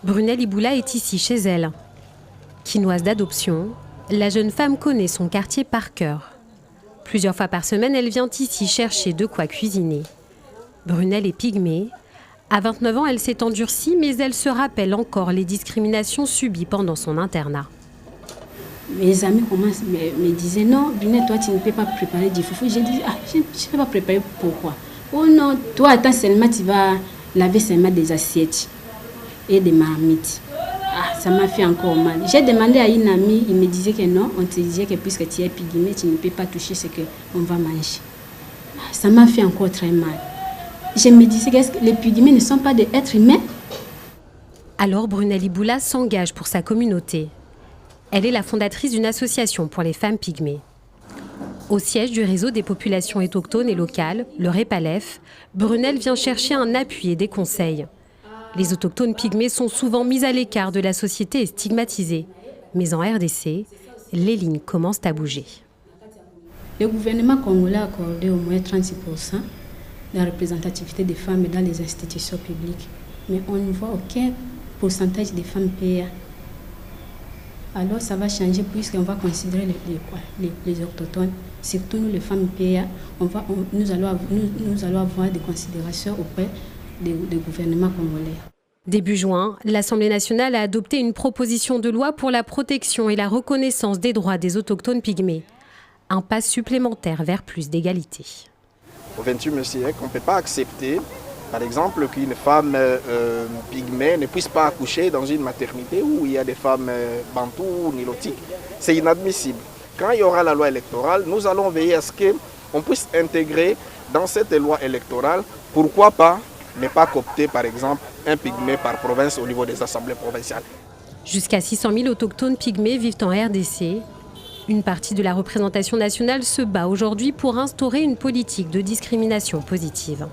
Brunel Iboula est ici chez elle. Quinoise d'adoption, la jeune femme connaît son quartier par cœur. Plusieurs fois par semaine, elle vient ici chercher de quoi cuisiner. Brunel est pygmée. À 29 ans, elle s'est endurcie, mais elle se rappelle encore les discriminations subies pendant son internat. Mes amis me disaient non, Brunel, toi tu ne peux pas préparer du foufou. J'ai dit, je ne peux pas préparer, pourquoi? Oh non, toi attends seulement, tu vas laver seulement des assiettes et des marmites. Ça m'a fait encore mal. J'ai demandé à une amie, il me disait que non, on te disait que puisque tu es pygmée, tu ne peux pas toucher ce qu'on va manger. Ça m'a fait encore très mal. Je me disais que les pygmées ne sont pas des êtres humains. Alors Brunel Iboula s'engage pour sa communauté. Elle est la fondatrice d'une association pour les femmes pygmées. Au siège du réseau des populations autochtones et locales, le REPALEF, Brunel vient chercher un appui et des conseils. Les autochtones pygmées sont souvent mis à l'écart de la société et stigmatisés. Mais en RDC, les lignes commencent à bouger. Le gouvernement congolais a accordé au moins 36% de la représentativité des femmes dans les institutions publiques. Mais on ne voit aucun pourcentage des femmes PA. Alors ça va changer puisqu'on va considérer les autochtones, surtout nous les femmes PA, nous allons avoir des considérations auprès du gouvernement congolais. Début juin, l'Assemblée nationale a adopté une proposition de loi pour la protection et la reconnaissance des droits des autochtones pygmées. Un pas supplémentaire vers plus d'égalité. Au XXIe siècle, on ne peut pas accepter, par exemple, qu'une femme pygmée ne puisse pas accoucher dans une maternité où il y a des femmes bantoues ou nilotiques. C'est inadmissible. Quand il y aura la loi électorale, nous allons veiller à ce qu'on puisse intégrer dans cette loi électorale, pourquoi pas ne pas coopter, par exemple, un pygmée par province au niveau des assemblées provinciales. Jusqu'à 600 000 autochtones pygmées vivent en RDC. Une partie de la représentation nationale se bat aujourd'hui pour instaurer une politique de discrimination positive.